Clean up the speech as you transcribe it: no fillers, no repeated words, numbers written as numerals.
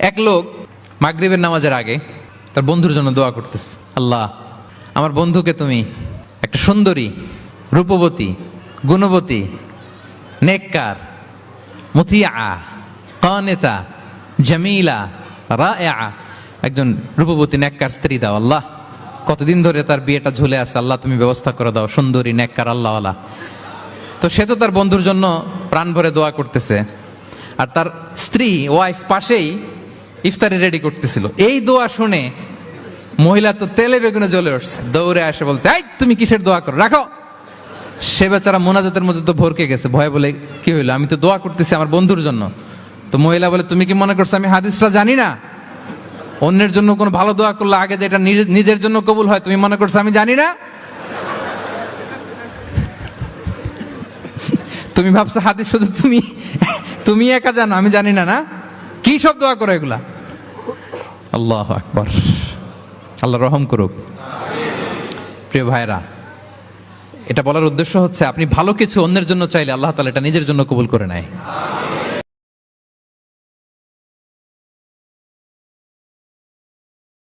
এক লোক মাগরিবের নামাজের আগে তার বন্ধুর জন্য দোয়া করতেছে, আল্লাহ আমার বন্ধুকে তুমি একটা সুন্দরী, রূপবতী, গুণবতী, নেককার, মুতিয়া, কানেতা, জামিলা, রায়া একজন রূপবতী নেককার স্ত্রী দাও আল্লাহ। কতদিন ধরে তার বিয়েটা ঝুলে আছে, আল্লাহ তুমি ব্যবস্থা করে দাও, সুন্দরী, নেককার, আল্লাহওয়ালা। তো সে তো তার বন্ধুর জন্য প্রাণ ভরে দোয়া করতেছে, আর তার স্ত্রী ওয়াইফ পাশেই ইফতারি রেডি করতেছিল। এই দোয়া শুনে মহিলা তো তেলে বেগুনে জ্বলে উঠছে, দৌড়ে আসে বলছে, এই তুমি কিসের দোয়া করো, রাখো। সে বেচারা মোনাজাতের মধ্যে তো ভরকে গেছে, ভয়ে বলে কি হইলো, আমি তো দোয়া করতেছি আমার বন্ধুর জন্য। তো মহিলা বলে, তুমি কি মনে করছো আমি হাদিসটা জানি না? অন্যের জন্য কোনো ভালো দোয়া করলে আগে যেটা নিজের জন্য কবুল হয়, তুমি মনে করছো আমি জানি না? তুমি ভাবছো হাদিস শুধু তুমি একা জানো, আমি জানি না? না, কি সব দোয়া করো এগুলা? আল্লাহু আকবার, আল্লাহ রহম করুক। প্রিয় ভাইরা, এটা বলার উদ্দেশ্য হচ্ছে আপনি ভালো কিছু অন্যের জন্য চাইলে আল্লাহ তাআলা এটা নিজের জন্য কবুল করে নেয়।